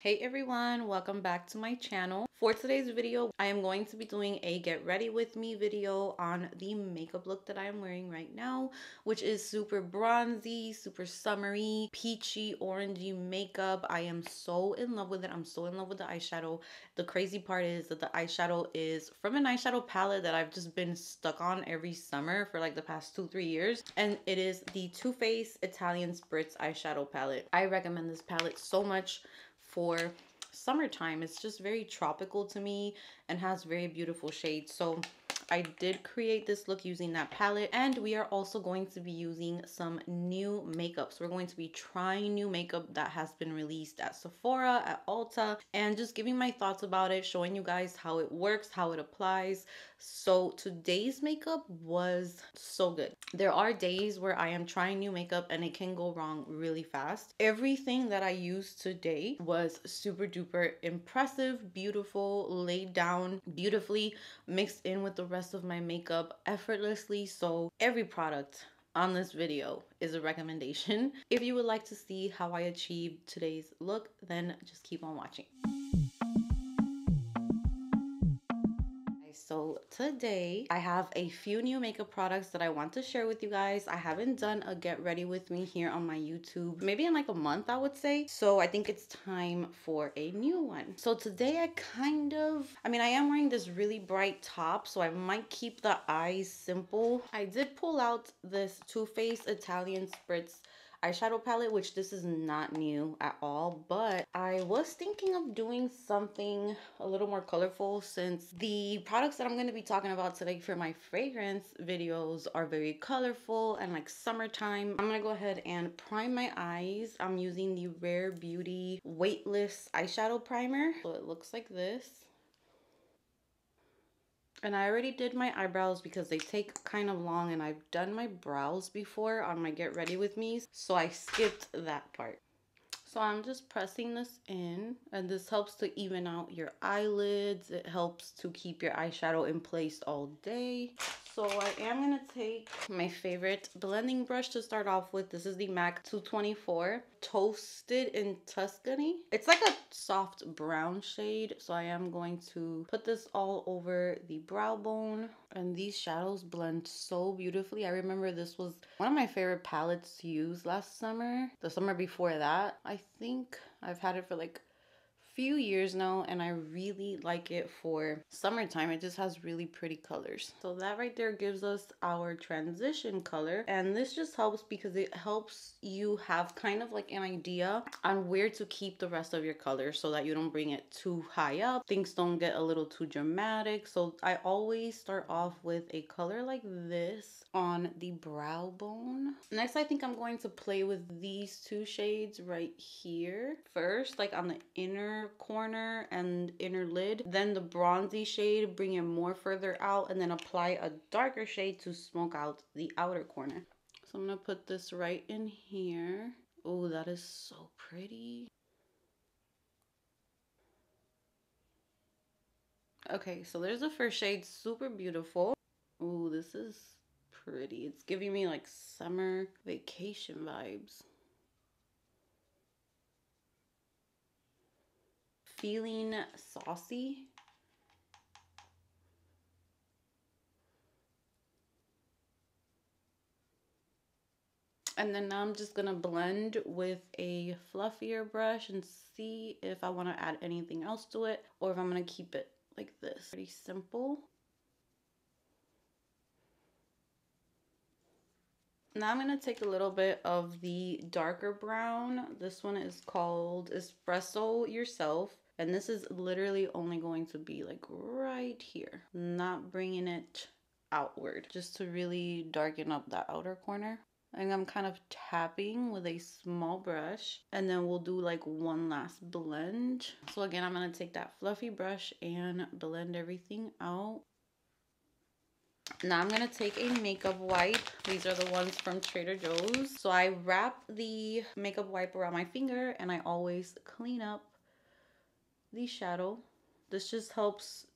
Hey everyone, welcome back to my channel. For today's video, I am going to be doing a get ready with me video on the makeup look that I am wearing right now, which is super bronzy, super summery, peachy, orangey makeup. I am so in love with it. I'm so in love with the eyeshadow. The crazy part is that the eyeshadow is from an eyeshadow palette that I've just been stuck on every summer for like the past 2-3 years, and it is the Too Faced Italian Spritz eyeshadow palette. I recommend this palette so much for summertime. It's just very tropical to me and has very beautiful shades. So I did create this look using that palette, and we are also going to be using some new makeup. So we're going to be trying new makeup that has been released at Sephora, at Ulta, and just giving my thoughts about it, showing you guys how it works, how it applies. So today's makeup was so good. There are days where I am trying new makeup and it can go wrong really fast. Everything that I used today was super duper impressive, beautiful, laid down beautifully, mixed in with the rest of my makeup effortlessly. So every product on this video is a recommendation. If you would like to see how I achieved today's look, then just keep on watching. So today I have a few new makeup products that I want to share with you guys. I haven't done a get ready with me here on my YouTube maybe in like a month, I would say. So I think it's time for a new one. So today I am wearing this really bright top, so I might keep the eyes simple. I did pull out this Too Faced Italian Spritz eyeshadow palette, which this is not new at all, but I was thinking of doing something a little more colorful since the products that I'm going to be talking about today for my fragrance videos are very colorful and like summertime. I'm going to go ahead and prime my eyes. I'm using the Rare Beauty Weightless Eyeshadow Primer. So it looks like this. And I already did my eyebrows because they take kind of long, and I've done my brows before on my get ready with me, so I skipped that part. So I'm just pressing this in, and this helps to even out your eyelids. It helps to keep your eyeshadow in place all day. So I am going to take my favorite blending brush to start off with. This is the MAC 224 Toasted in Tuscany. It's like a soft brown shade. So I am going to put this all over the brow bone. And these shadows blend so beautifully. I remember this was one of my favorite palettes to use last summer. The summer before that, I think. I've had it for like few years now, and I really like it for summertime. It just has really pretty colors. So that right there gives us our transition color, and this just helps because it helps you have kind of like an idea on where to keep the rest of your color so that you don't bring it too high up, things don't get a little too dramatic. So I always start off with a color like this on the brow bone. Next, I think I'm going to play with these two shades right here first, like on the inner corner and inner lid, then the bronzy shade, bring it more further out, and then apply a darker shade to smoke out the outer corner. So I'm gonna put this right in here. Oh, that is so pretty. Okay, so there's the first shade, super beautiful. Oh, this is pretty. It's giving me like summer vacation vibes. Feeling saucy. And then now I'm just gonna blend with a fluffier brush and see if I want to add anything else to it, or if I'm gonna keep it like this. Pretty simple. Now I'm gonna take a little bit of the darker brown. This one is called Espresso Yourself, and this is literally only going to be like right here, not bringing it outward, just to really darken up that outer corner. And I'm kind of tapping with a small brush, and then we'll do like one last blend. So again, I'm gonna take that fluffy brush and blend everything out. Now I'm gonna take a makeup wipe. These are the ones from Trader Joe's. So I wrap the makeup wipe around my finger, and I always clean up the shadow. This just helps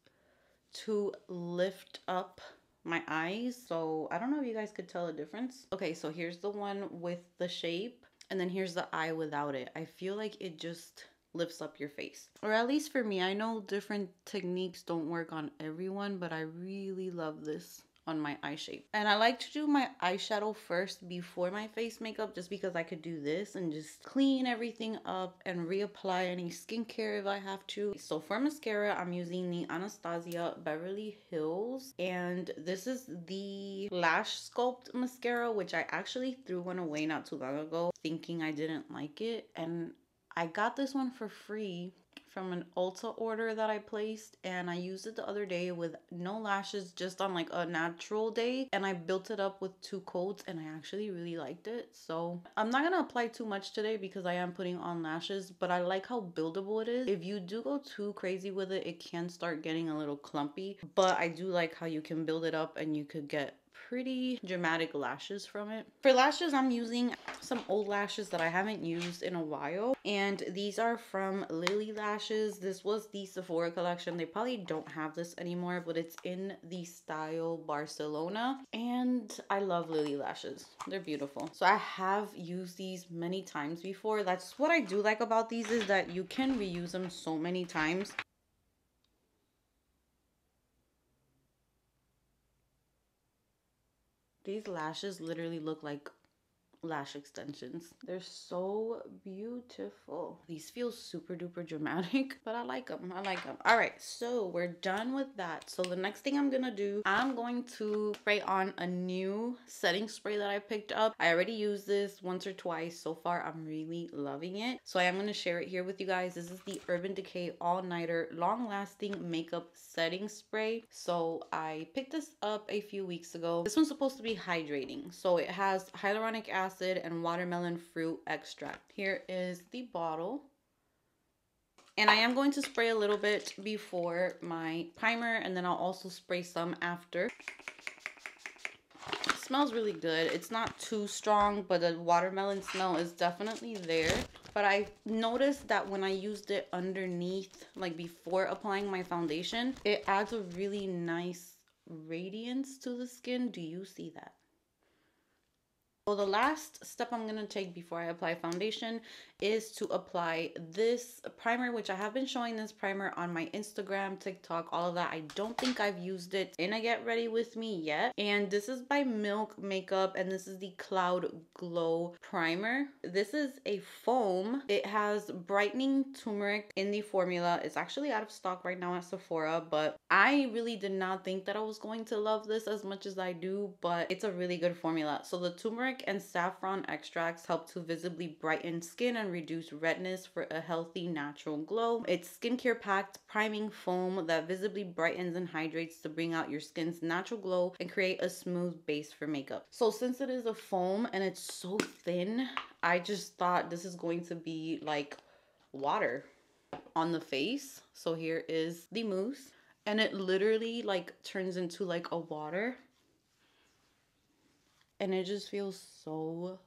to lift up my eyes. So I don't know if you guys could tell a difference. Okay, so here's the one with the shape, and then here's the eye without it. I feel like it just lifts up your face. Or at least for me, I know different techniques don't work on everyone, but I really love this on my eye shape. And I like to do my eyeshadow first before my face makeup, just because I could do this and just clean everything up and reapply any skincare if I have to. So for mascara, I'm using the Anastasia Beverly Hills, and this is the Lash Sculpt mascara, which I actually threw one away not too long ago thinking I didn't like it, and I got this one for free from an Ulta order that I placed, and I used it the other day with no lashes, just on like a natural day, and I built it up with 2 coats, and I actually really liked it. So I'm not gonna apply too much today because I am putting on lashes, but I like how buildable it is. If you do go too crazy with it, it can start getting a little clumpy, but I do like how you can build it up and you could get pretty dramatic lashes from it. For lashes, I'm using some old lashes that I haven't used in a while, and these are from Lily Lashes. This was the Sephora collection. They probably don't have this anymore, but it's in the style Barcelona, and I love Lily Lashes. They're beautiful. So I have used these many times before. That's what I do like about these, is that you can reuse them so many times. These lashes literally look like lash extensions. They're so beautiful. These feel super duper dramatic, but I like them. I like them. All right, so we're done with that. So the next thing I'm gonna do, I'm going to spray on a new setting spray that I picked up. I already used this once or twice. So far, I'm really loving it. So I am gonna share it here with you guys. This is the Urban Decay All Nighter Long Lasting Makeup Setting Spray. So I picked this up a few weeks ago. This one's supposed to be hydrating. So it has hyaluronic acid and watermelon fruit extract. Here is the bottle. And I am going to spray a little bit before my primer, and then I'll also spray some after. It smells really good. It's not too strong, but the watermelon smell is definitely there. But I noticed that when I used it underneath, like before applying my foundation, it adds a really nice radiance to the skin. Do you see that? So the last step I'm going to take before I apply foundation is to apply this primer, which I have been showing this primer on my Instagram, TikTok, all of that. I don't think I've used it in a Get Ready With Me yet. And this is by Milk Makeup, and this is the Cloud Glow Primer. This is a foam. It has brightening turmeric in the formula. It's actually out of stock right now at Sephora, but I really did not think that I was going to love this as much as I do, but it's a really good formula. So the turmeric and saffron extracts help to visibly brighten skin and reduce redness for a healthy natural glow. It's skincare packed priming foam that visibly brightens and hydrates to bring out your skin's natural glow and create a smooth base for makeup. So since it is a foam and it's so thin, I just thought this is going to be like water on the face. So here is the mousse, and it literally like turns into like a water. And it just feels so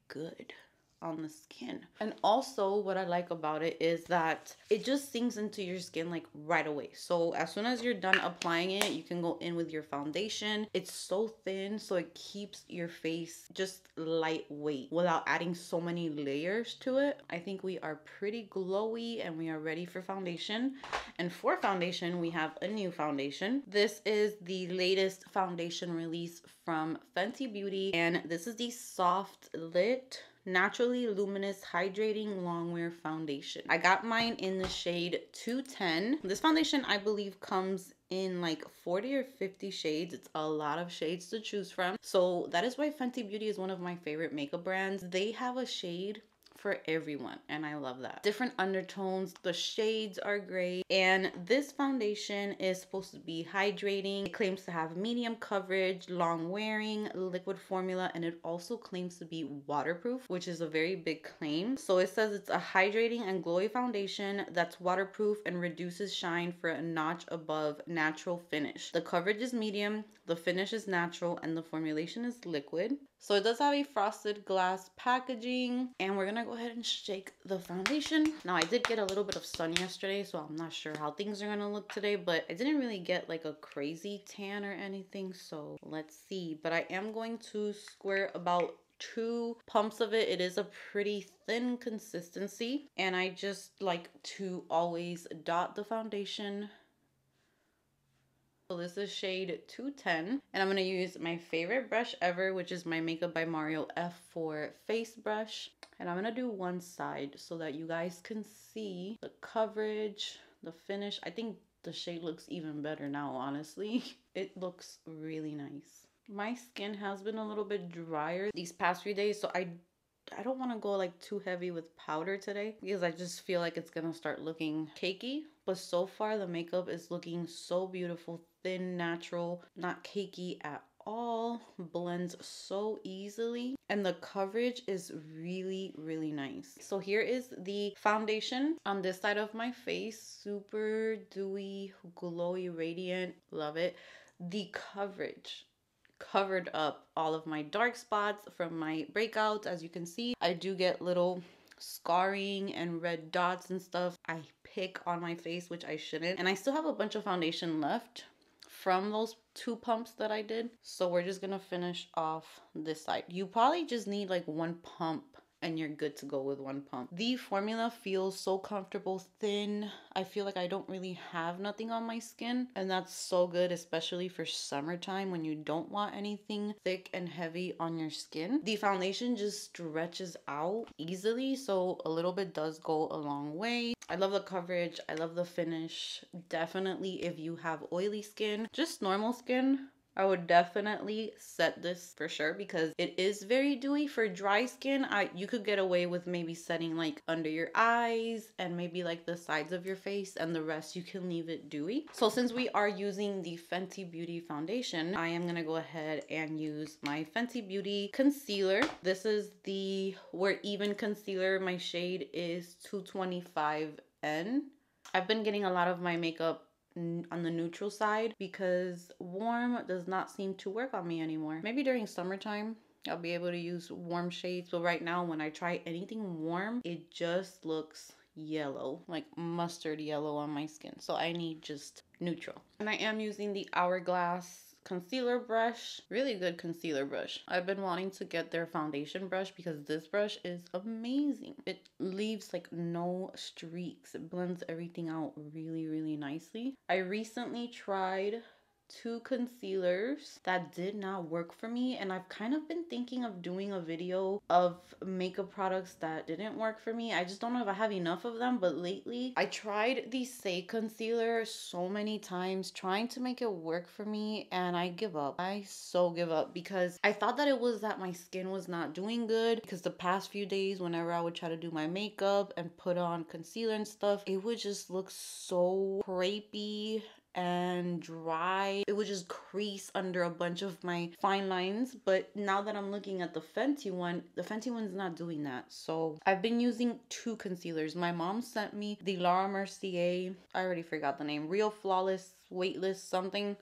good on the skin. And also what I like about it is that it just sinks into your skin like right away. So as soon as you're done applying it, you can go in with your foundation. It's so thin, so it keeps your face just lightweight without adding so many layers to it. I think we are pretty glowy and we are ready for foundation. And for foundation, we have a new foundation. This is the latest foundation release from Fenty Beauty, and this is the Soft Lit Naturally Luminous Hydrating Longwear Foundation. I got mine in the shade 210. This foundation, I believe, comes in like 40 or 50 shades. It's a lot of shades to choose from. So that is why Fenty Beauty is one of my favorite makeup brands. They have a shade for everyone, and I love that. Different undertones, the shades are great, and this foundation is supposed to be hydrating. It claims to have medium coverage, long wearing, liquid formula, and it also claims to be waterproof, which is a very big claim. So it says it's a hydrating and glowy foundation that's waterproof and reduces shine for a notch above natural finish. The coverage is medium, the finish is natural, and the formulation is liquid. So it does have a frosted glass packaging, and we're gonna go ahead and shake the foundation. Now I did get a little bit of sun yesterday, so I'm not sure how things are gonna look today, but I didn't really get like a crazy tan or anything, so let's see. But I am going to squirt about 2 pumps of it. It is a pretty thin consistency, and I just like to always dot the foundation. So this is shade 210, and I'm going to use my favorite brush ever, which is my Makeup by Mario F4 face brush. And I'm going to do one side so that you guys can see the coverage, the finish. I think the shade looks even better now, honestly. It looks really nice. My skin has been a little bit drier these past few days, so I don't want to go like too heavy with powder today because I just feel like it's gonna start looking cakey. But so far the makeup is looking so beautiful, thin, natural, not cakey at all, blends so easily, and the coverage is really, really nice. So here is the foundation on this side of my face. Super dewy, glowy, radiant, love it. The coverage covered up all of my dark spots from my breakouts. As you can see, I do get little scarring and red dots and stuff. I pick on my face, which I shouldn't. And I still have a bunch of foundation left from those 2 pumps that I did. So we're just gonna finish off this side. You probably just need like 1 pump and you're good to go with 1 pump. The formula feels so comfortable, thin. I feel like I don't really have nothing on my skin, and that's so good, especially for summertime when you don't want anything thick and heavy on your skin. The foundation just stretches out easily, so a little bit does go a long way. I love the coverage. I love the finish. Definitely, if you have oily skin, just normal skin, I would definitely set this for sure because it is very dewy. For dry skin, you could get away with maybe setting like under your eyes and maybe like the sides of your face, and the rest you can leave it dewy. So since we are using the Fenty Beauty foundation, I am gonna go ahead and use my Fenty Beauty concealer. This is the Wear Even concealer. My shade is 225N. I've been getting a lot of my makeup on the neutral side because warm does not seem to work on me anymore. Maybe during summertime I'll be able to use warm shades, but right now when I try anything warm, it just looks yellow, like mustard yellow on my skin. So I need just neutral. And I am using the Hourglass concealer brush. Really good concealer brush. I've been wanting to get their foundation brush because this brush is amazing. It leaves like no streaks. It blends everything out really, really nicely. I recently tried 2 concealers that did not work for me, and I've kind of been thinking of doing a video of makeup products that didn't work for me. I just don't know if I have enough of them, but lately I tried the Say concealer so many times trying to make it work for me, and I give up. I so give up because I thought that it was that my skin was not doing good, because the past few days whenever I would try to do my makeup and put on concealer and stuff, it would just look so crepey and dry. It would just crease under a bunch of my fine lines. But now that I'm looking at the Fenty one, the Fenty one's not doing that. So I've been using 2 concealers. My mom sent me the Laura Mercier, I already forgot the name, Real Flawless Weightless something,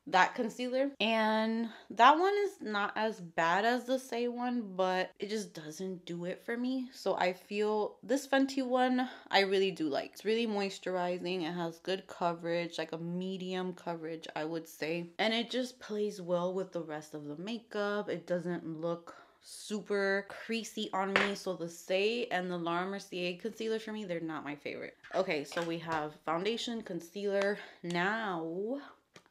that concealer, and that one is not as bad as the Say one, but it just doesn't do it for me. So I feel this Fenty one I really do like. It's really moisturizing. It has good coverage, like a medium coverage I would say, and it just plays well with the rest of the makeup. It doesn't look super creasy on me. So the Say and the Laura Mercier concealer, for me, they're not my favorite. Okay, so we have foundation, concealer. Now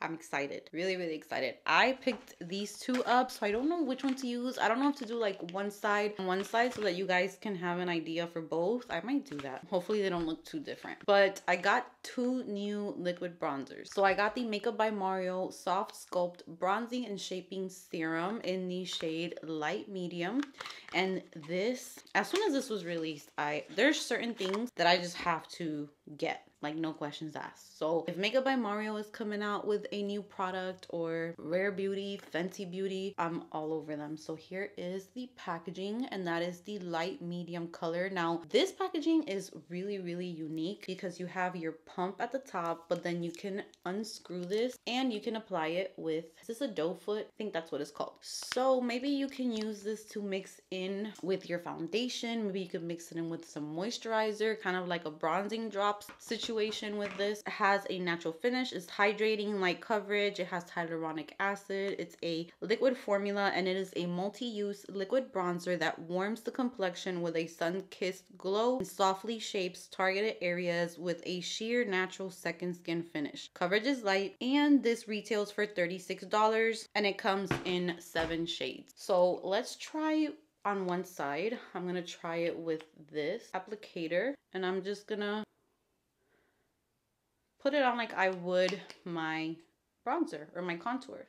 I'm excited, really, really excited. I picked these 2 up, so I don't know which one to use. I don't know if to do like one side so that you guys can have an idea for both. I might do that. Hopefully they don't look too different. But I got 2 new liquid bronzers. So I got the Makeup by Mario Soft Sculpt Bronzing and Shaping Serum in the shade Light Medium. And this, as soon as this was released, there's certain things that I just have to get. Like, no questions asked. So if Makeup by Mario is coming out with a new product, or Rare Beauty, Fenty Beauty, I'm all over them. So here is the packaging, and that is the light medium color. Now this packaging is really, really unique because you have your pump at the top, but then you can unscrew this and you can apply it with, is this a doe foot? I think that's what it's called. So maybe you can use this to mix in with your foundation. Maybe you could mix it in with some moisturizer, kind of like a bronzing drops situation with this. It has a natural finish, it's hydrating, like light coverage. It has hyaluronic acid. It's a liquid formula, and it is a multi-use liquid bronzer that warms the complexion with a sun-kissed glow and softly shapes targeted areas with a sheer natural second skin finish. Coverage is light, and this retails for $36, and it comes in 7 shades. So let's try on one side. I'm gonna try it with this applicator, and I'm just gonna put it on like I would my bronzer or my contour.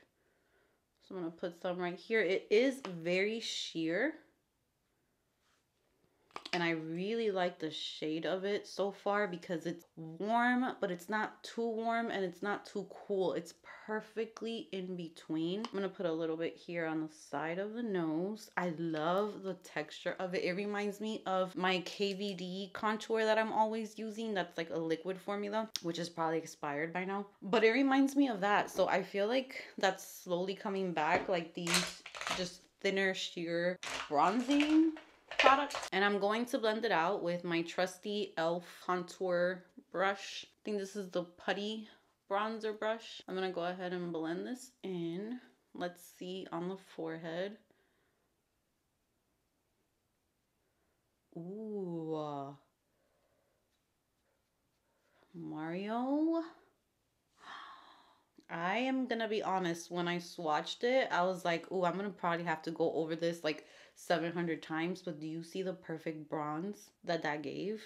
So I'm gonna put some right here. It is very sheer, and I really like the shade of it so far because it's warm, but it's not too warm and it's not too cool. It's perfectly in between. I'm gonna put a little bit here on the side of the nose. I love the texture of it. It reminds me of my KVD contour that I'm always using. That's like a liquid formula, which is probably expired by now. But it reminds me of that. So I feel like that's slowly coming back, like these just thinner, sheer bronzing product. And I'm going to blend it out with my trusty e.l.f. contour brush. I think this is the Putty bronzer brush. I'm gonna go ahead and blend this in. Let's see on the forehead. Ooh. Mario. I am gonna be honest, when I swatched it, I was like, ooh, I'm gonna probably have to go over this like 700 times, but do you see the perfect bronze that gave?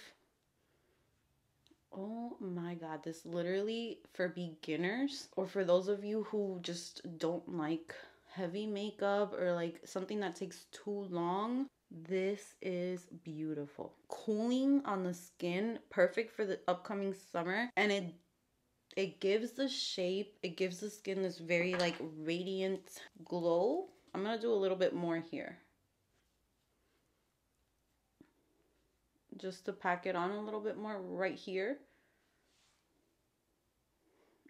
Oh my god, this literally, for beginners or for those of you who just don't like heavy makeup or like something that takes too long, this is beautiful. Cooling on the skin, perfect for the upcoming summer, and it gives the shape, it gives the skin this very like radiant glow. I'm gonna do a little bit more here, just to pack it on a little bit more right here.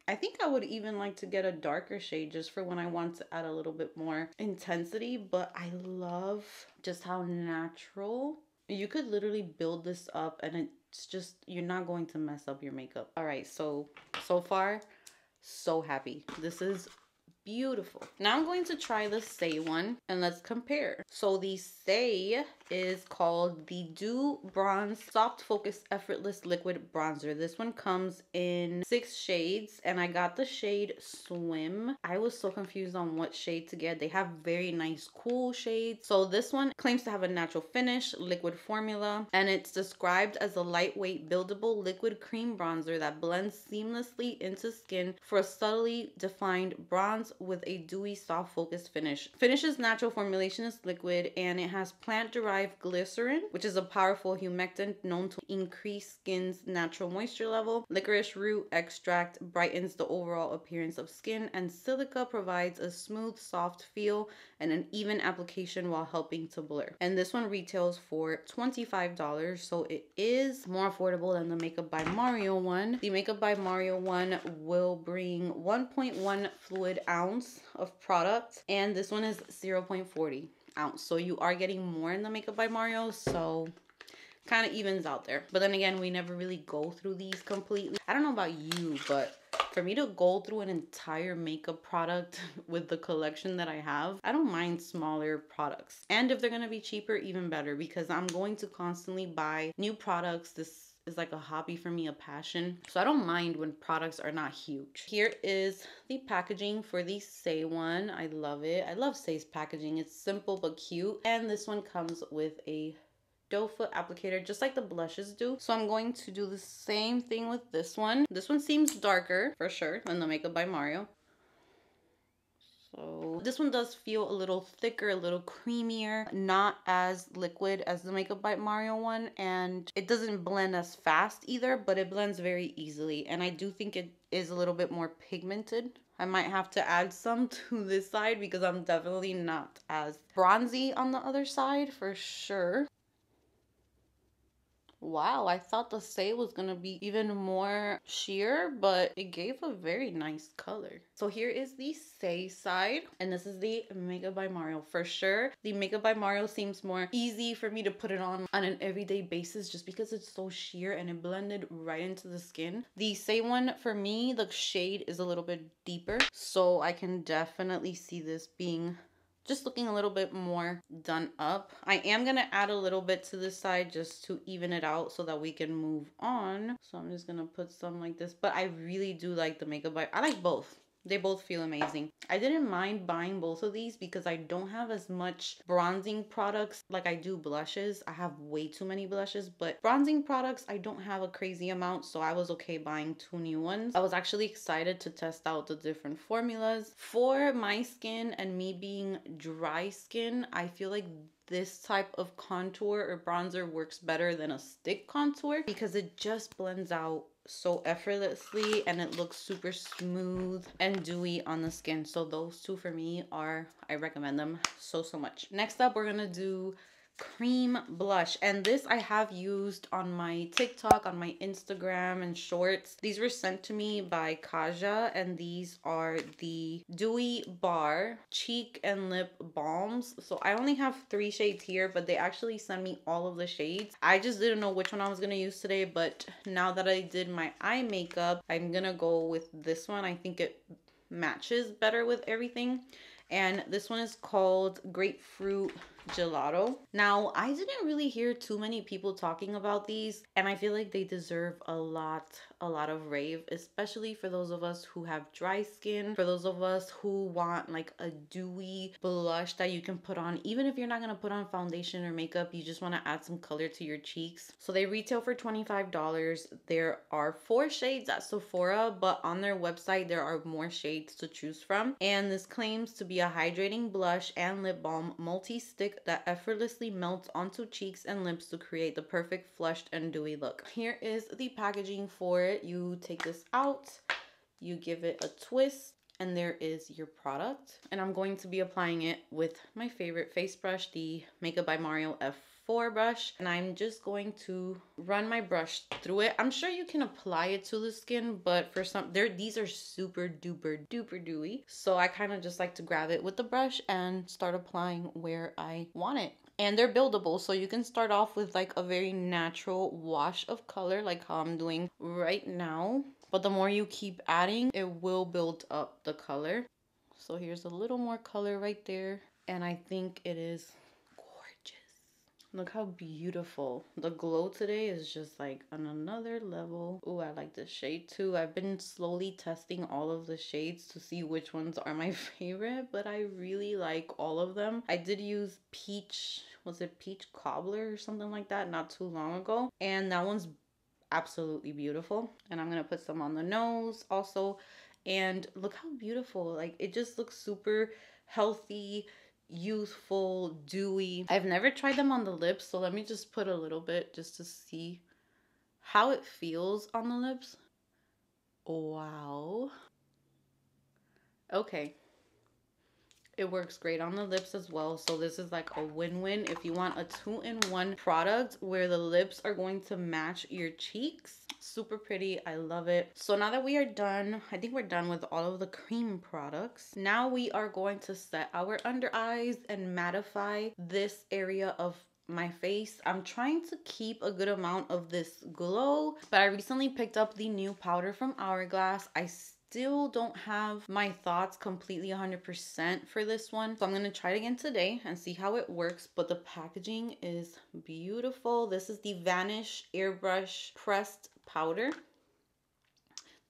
I think I would even like to get a darker shade just for when I want to add a little bit more intensity, but I love just how natural. You could literally build this up and it's just, you're not going to mess up your makeup. All right, so far, so happy. This is beautiful. Now I'm going to try the Saie one and let's compare. So the Saie is called the Dew Bronze Soft Focus Effortless Liquid Bronzer. This one comes in 6 shades and I got the shade Swim. I was so confused on what shade to get. They have very nice cool shades. So this one claims to have a natural finish, liquid formula, and it's described as a lightweight buildable liquid cream bronzer that blends seamlessly into skin for a subtly defined bronze with a dewy soft focus finish. Finish's natural formulation is liquid and it has plant-derived glycerin, which is a powerful humectant known to increase skin's natural moisture level. Licorice root extract brightens the overall appearance of skin, and silica provides a smooth, soft feel and an even application while helping to blur. And this one retails for $25, so it is more affordable than the Makeup by Mario one. The Makeup by Mario one will bring 1.1 fluid ounce of product, and this one is 0.40 ounce, so you are getting more in the Makeup by Mario, so kind of evens out there. But then again, we never really go through these completely. I don't know about you, but for me to go through an entire makeup product with the collection that I have, I don't mind smaller products. And if they're gonna be cheaper, even better, because I'm going to constantly buy new products. This is like a hobby for me, a passion. So I don't mind when products are not huge. Here is the packaging for the Saie one. I love it. I love Saie's packaging. It's simple but cute. And this one comes with a doe foot applicator, just like the blushes do. So I'm going to do the same thing with this one. This one seems darker for sure than the Makeup by Mario. So this one does feel a little thicker, a little creamier, not as liquid as the Makeup by Mario one, and it doesn't blend as fast either, but it blends very easily. And I do think it is a little bit more pigmented. I might have to add some to this side because I'm definitely not as bronzy on the other side for sure. Wow, I thought the Say was gonna be even more sheer, but it gave a very nice color. So here is the Say side, and this is the Makeup by Mario. For sure, the Makeup by Mario seems more easy for me to put it on an everyday basis just because it's so sheer and it blended right into the skin. The Say one, for me, the shade is a little bit deeper, so I can definitely see this being just looking a little bit more done up. I am gonna add a little bit to this side just to even it out so that we can move on. So I'm just gonna put some like this, but I really do like the Makeup by, I like both. They both feel amazing. I didn't mind buying both of these because I don't have as much bronzing products like I do blushes. I have way too many blushes, but bronzing products, I don't have a crazy amount, so I was okay buying 2 new ones. I was actually excited to test out the different formulas. For my skin and me being dry skin, I feel like this type of contour or bronzer works better than a stick contour because it just blends out so effortlessly and it looks super smooth and dewy on the skin. So those two for me are, I recommend them so much. Next up, we're gonna do cream blush, and this I have used on my TikTok, on my Instagram and shorts. These were sent to me by Kaja, and these are the Dewy Bar cheek and lip balms. So I only have 3 shades here, but they actually sent me all of the shades. I just didn't know which one I was gonna use today, but now that I did my eye makeup, I'm gonna go with this one. I think it matches better with everything. And this one is called Grapefruit Gelato. Now, I didn't really hear too many people talking about these, and I feel like they deserve a lot of rave, especially for those of us who have dry skin, for those of us who want like a dewy blush that you can put on even if you're not gonna put on foundation or makeup, you just want to add some color to your cheeks. So they retail for $25. There are 4 shades at Sephora, but on their website there are more shades to choose from. And this claims to be a hydrating blush and lip balm multi-stick that effortlessly melts onto cheeks and lips to create the perfect flushed and dewy look. Here is the packaging for it. You take this out, you give it a twist, and there is your product. And I'm going to be applying it with my favorite face brush, the Makeup by Mario F4 brush, and I'm just going to run my brush through it. I'm sure you can apply it to the skin, but for some, these are super duper dewy, so I kind of just like to grab it with the brush and start applying where I want it. And they're buildable, so you can start off with like a very natural wash of color like how I'm doing right now, but the more you keep adding, it will build up the color. So here's a little more color right there, and I think it is gorgeous. Look how beautiful. The glow today is just like on another level. Oh, I like this shade too. I've been slowly testing all of the shades to see which ones are my favorite, but I really like all of them. I did use peach, was it peach cobbler or something like that not too long ago, and that one's absolutely beautiful. And I'm gonna put some on the nose also, and look how beautiful. Like, it just looks super healthy, youthful, dewy. I've never tried them on the lips, so let me just put a little bit just to see how it feels on the lips. Wow. Okay. It works great on the lips as well. So this is like a win-win if you want a 2-in-1 product where the lips are going to match your cheeks. Super pretty. I love it. So now that we are done, I think we're done with all of the cream products. Now we are going to set our under eyes and mattify this area of my face. I'm trying to keep a good amount of this glow, but I recently picked up the new powder from Hourglass. I still don't have my thoughts completely 100% for this one, so I'm going to try it again today and see how it works. But the packaging is beautiful. This is the Vanish Airbrush Pressed Powder.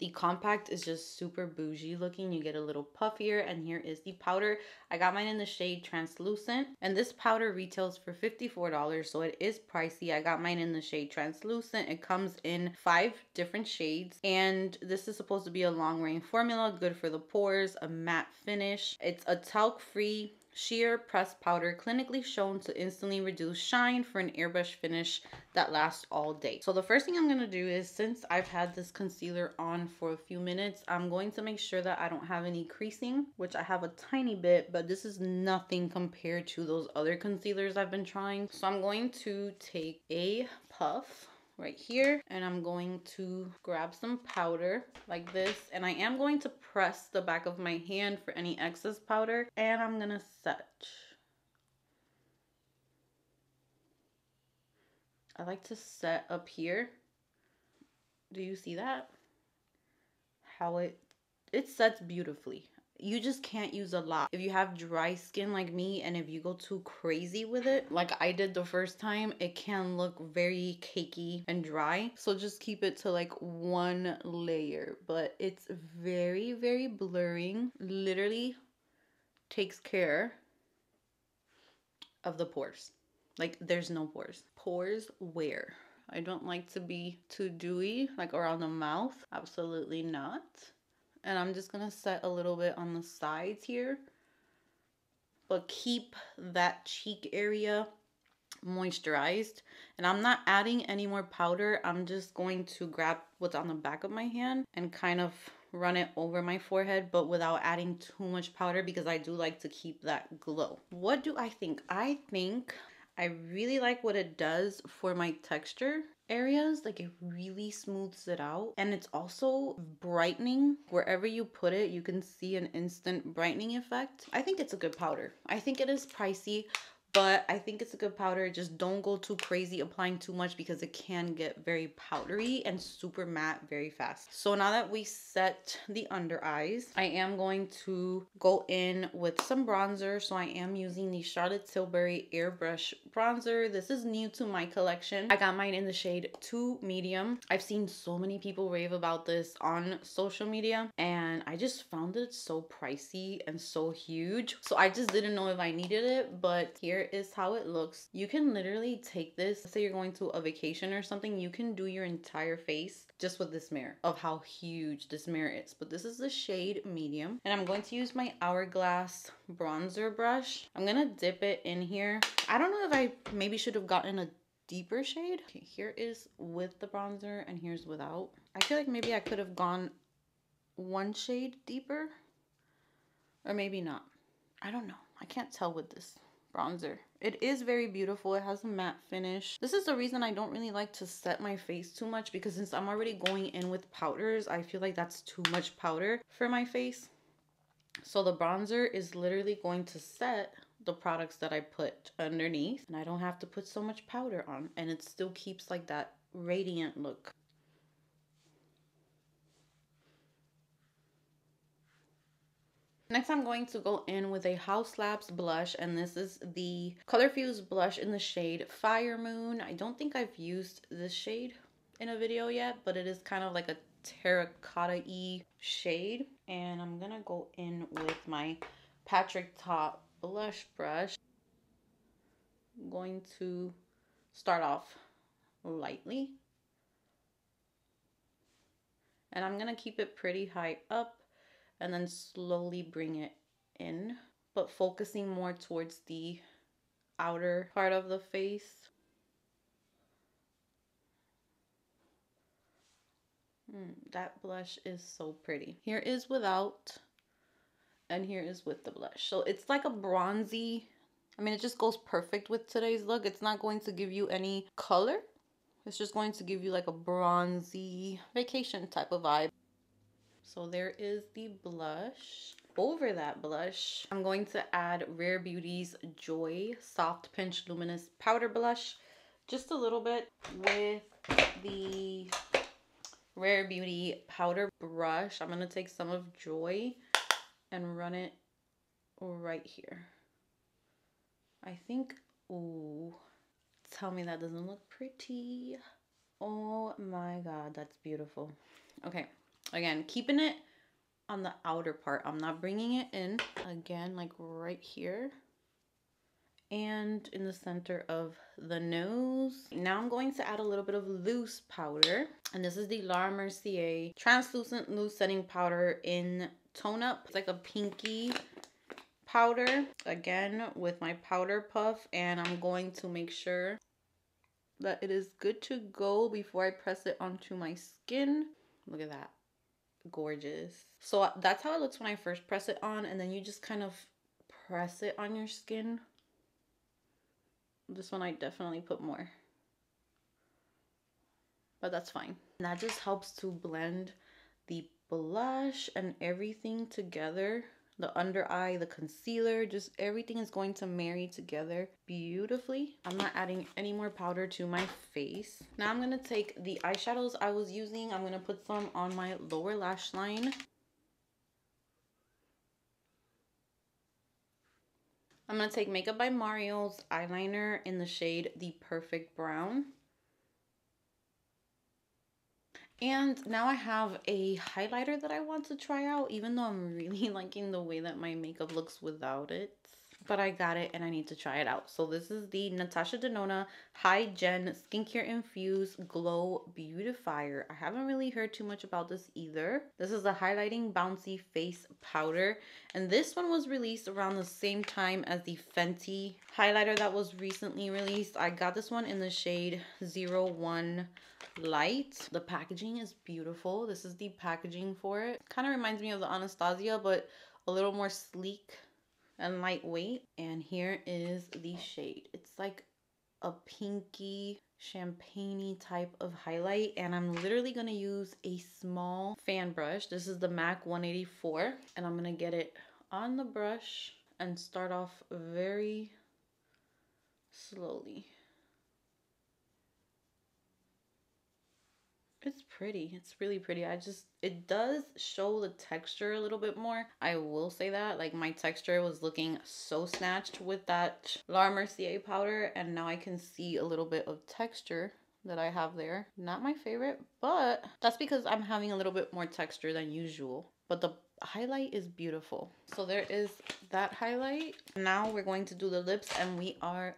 The compact is just super bougie looking. You get a little puffier, and here is the powder. I got mine in the shade Translucent, and this powder retails for $54, so it is pricey. I got mine in the shade Translucent. It comes in 5 different shades, and this is supposed to be a long reign formula, good for the pores, a matte finish. It's a talc-free sheer pressed powder clinically shown to instantly reduce shine for an airbrush finish that lasts all day. So the first thing I'm going to do is, since I've had this concealer on for a few minutes, I'm going to make sure that I don't have any creasing, which I have a tiny bit, but this is nothing compared to those other concealers I've been trying. So I'm going to take a puff right here, and I'm going to grab some powder like this, and I am going to press the back of my hand for any excess powder, and I'm gonna set. I like to set up here. Do you see that? How it sets beautifully. You just can't use a lot. If you have dry skin like me, and if you go too crazy with it, like I did the first time, it can look very cakey and dry. So just keep it to like one layer, but it's very, very blurring. Literally takes care of the pores. Like there's no pores. Pores where? I don't like to be too dewy, like around the mouth. Absolutely not. And I'm just gonna set a little bit on the sides here, but keep that cheek area moisturized. And I'm not adding any more powder. I'm just going to grab what's on the back of my hand and kind of run it over my forehead, but without adding too much powder, because I do like to keep that glow. What do I think? I think I really like what it does for my texture areas. Like it really smooths it out, and it's also brightening. Wherever you put it, you can see an instant brightening effect. I think it's a good powder. I think it is pricey, but I think it's a good powder. Just don't go too crazy applying too much, because it can get very powdery and super matte very fast. So now that we set the under eyes, I am going to go in with some bronzer. So I am using the Charlotte Tilbury Airbrush bronzer. This is new to my collection. I got mine in the shade 2 medium. I've seen so many people rave about this on social media, and I just found it so pricey and so huge. So I just didn't know if I needed it, but here is how it looks. You can literally take this, let's say you're going to a vacation or something, you can do your entire face just with this mirror, of how huge this mirror is. But this is the shade medium, and I'm going to use my Hourglass bronzer brush. I'm gonna dip it in here. I don't know if I maybe should have gotten a deeper shade. Okay, here is with the bronzer and here's without. I feel like maybe I could have gone one shade deeper, or maybe not. I don't know. I can't tell with this bronzer. It is very beautiful. It has a matte finish. This is the reason I don't really like to set my face too much, because since I'm already going in with powders, I feel like that's too much powder for my face. So the bronzer is literally going to set the products that I put underneath, and I don't have to put so much powder on, and it still keeps like that radiant look. Next, I'm going to go in with a Haus Labs blush, and this is the Color Fuse blush in the shade Fire Moon. I don't think I've used this shade in a video yet, but it is kind of like a terracotta-y shade. And I'm gonna go in with my Patrick Ta blush brush. I'm going to start off lightly, and I'm gonna keep it pretty high up and then slowly bring it in, but focusing more towards the outer part of the face. That blush is so pretty. Here is without, and here is with the blush. So it's like a bronzy, I mean, it just goes perfect with today's look. It's not going to give you any color. It's just going to give you like a bronzy vacation type of vibe. So there is the blush. Over that blush, I'm going to add Rare Beauty's Joy Soft Pinch Luminous Powder Blush. Just a little bit with the Rare Beauty powder brush. I'm going to take some of Joy and run it right here. I think, ooh, tell me that doesn't look pretty. Oh my God, that's beautiful. Okay, again, keeping it on the outer part. I'm not bringing it in. Again, like right here and in the center of the nose. Now I'm going to add a little bit of loose powder, and this is the Laura Mercier translucent loose setting powder in Tone Up. It's like a pinky powder, again with my powder puff, and I'm going to make sure that it is good to go before I press it onto my skin. Look at that. Gorgeous. So that's how it looks when I first press it on, and then you just kind of press it on your skin. This one I definitely put more. but that's fine. And that just helps to blend the blush and everything together. The under eye, the concealer, just everything is going to marry together beautifully. I'm not adding any more powder to my face. Now I'm gonna take the eyeshadows I was using. I'm gonna put some on my lower lash line. I'm gonna take Makeup by Mario's eyeliner in the shade The Perfect Brown. And now I have a highlighter that I want to try out, even though I'm really liking the way that my makeup looks without it. But I got it and I need to try it out. So this is the Natasha Denona High Gen Skincare Infused Glow Beautifier. I haven't really heard too much about this either. This is a highlighting bouncy face powder. And this one was released around the same time as the Fenty highlighter that was recently released. I got this one in the shade 01 Light. The packaging is beautiful. This is the packaging for it. Kind of reminds me of the Anastasia, but a little more sleek and lightweight. And here is the shade. It's like a pinky champagne-y type of highlight, and I'm literally going to use a small fan brush. This is the MAC 184, and I'm going to get it on the brush and start off very slowly. It's pretty. It's really pretty. It does show the texture a little bit more. I will say that. Like, my texture was looking so snatched with that Laura Mercier powder, and now I can see a little bit of texture that I have there. Not my favorite, but that's because I'm having a little bit more texture than usual. But the highlight is beautiful. So there is that highlight. Now we're going to do the lips and we are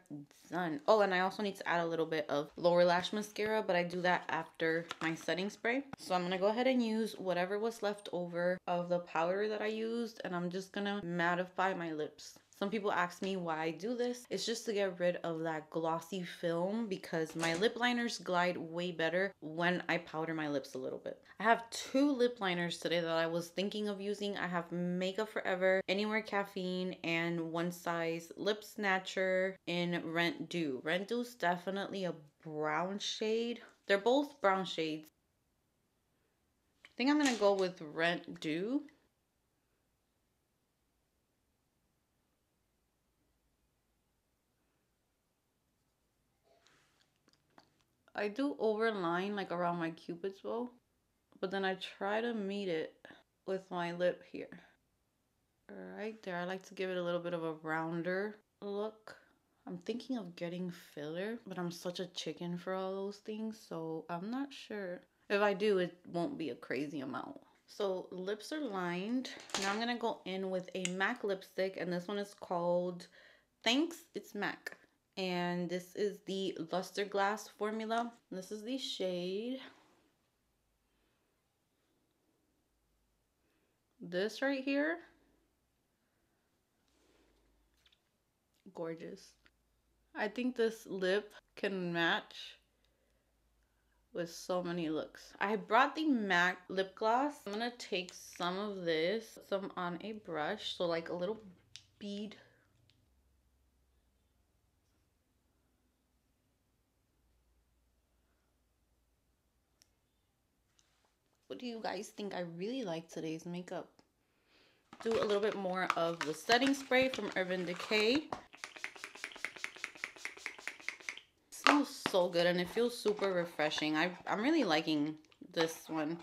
done. Oh, and I also need to add a little bit of lower lash mascara, but I do that after my setting spray. So I'm gonna go ahead and use whatever was left over of the powder that I used, and I'm just gonna mattify my lips. Some people ask me why I do this. It's just to get rid of that glossy film because my lip liners glide way better when I powder my lips a little bit. I have 2 lip liners today that I was thinking of using. I have Makeup Forever, Anywhere Caffeine, and One Size Lip Snatcher in Rent Dew. Rent Dew is definitely a brown shade. They're both brown shades. I think I'm gonna go with Rent Dew. I do overline like around my cupid's bow, but then I try to meet it with my lip here. Right there. I like to give it a little bit of a rounder look. I'm thinking of getting filler, but I'm such a chicken for all those things, so I'm not sure. If I do, it won't be a crazy amount. So lips are lined. Now I'm gonna go in with a MAC lipstick, and this one is called Thanks, It's MAC. And this is the Luster Glass formula. This is the shade. This right here. Gorgeous. I think this lip can match with so many looks. I brought the MAC lip gloss. I'm gonna take some of this, put some on a brush, so like a little bead. What do you guys think? I really like today's makeup. Do a little bit more of the setting spray from Urban Decay. Smells so good and it feels super refreshing. I'm really liking this one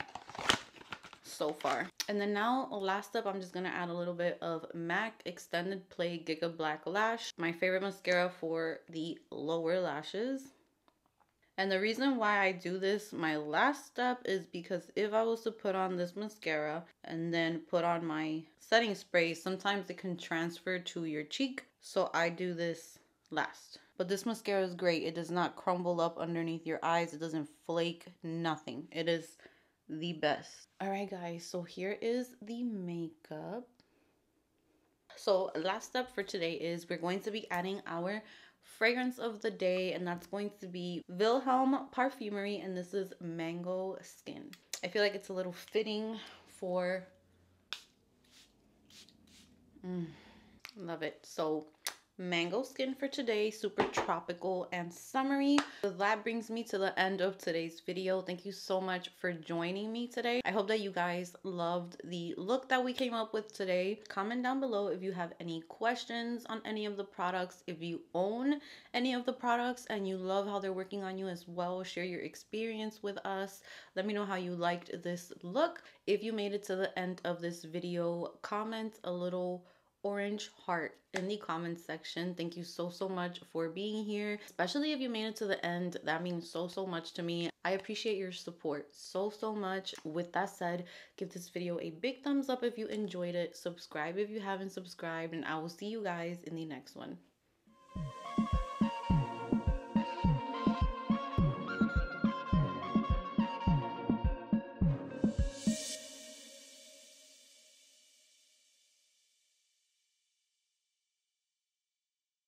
so far. And then now, last up, I'm just gonna add a little bit of MAC Extended Play Giga Black Lash, my favorite mascara for the lower lashes. And the reason why I do this, my last step, is because if I was to put on this mascara and then put on my setting spray, sometimes it can transfer to your cheek. So I do this last. But this mascara is great. It does not crumble up underneath your eyes. It doesn't flake, nothing. It is the best. All right, guys, so here is the makeup. So last step for today is we're going to be adding our fragrance of the day, and that's going to be Wilhelm Perfumery, and this is Mango Skin. I feel like it's a little fitting for love it. So mango skin for today, super tropical and summery. So that brings me to the end of today's video. Thank you so much for joining me today. I hope that you guys loved the look that we came up with today. Comment down below if you have any questions on any of the products. If you own any of the products and you love how they're working on you as well, share your experience with us. Let me know how you liked this look. If you made it to the end of this video, comment a little orange heart in the comments section. Thank you so much for being here, especially if you made it to the end. That means so much to me. I appreciate your support so much. With that said, give this video a big thumbs up if you enjoyed it, subscribe if you haven't subscribed, and I will see you guys in the next one.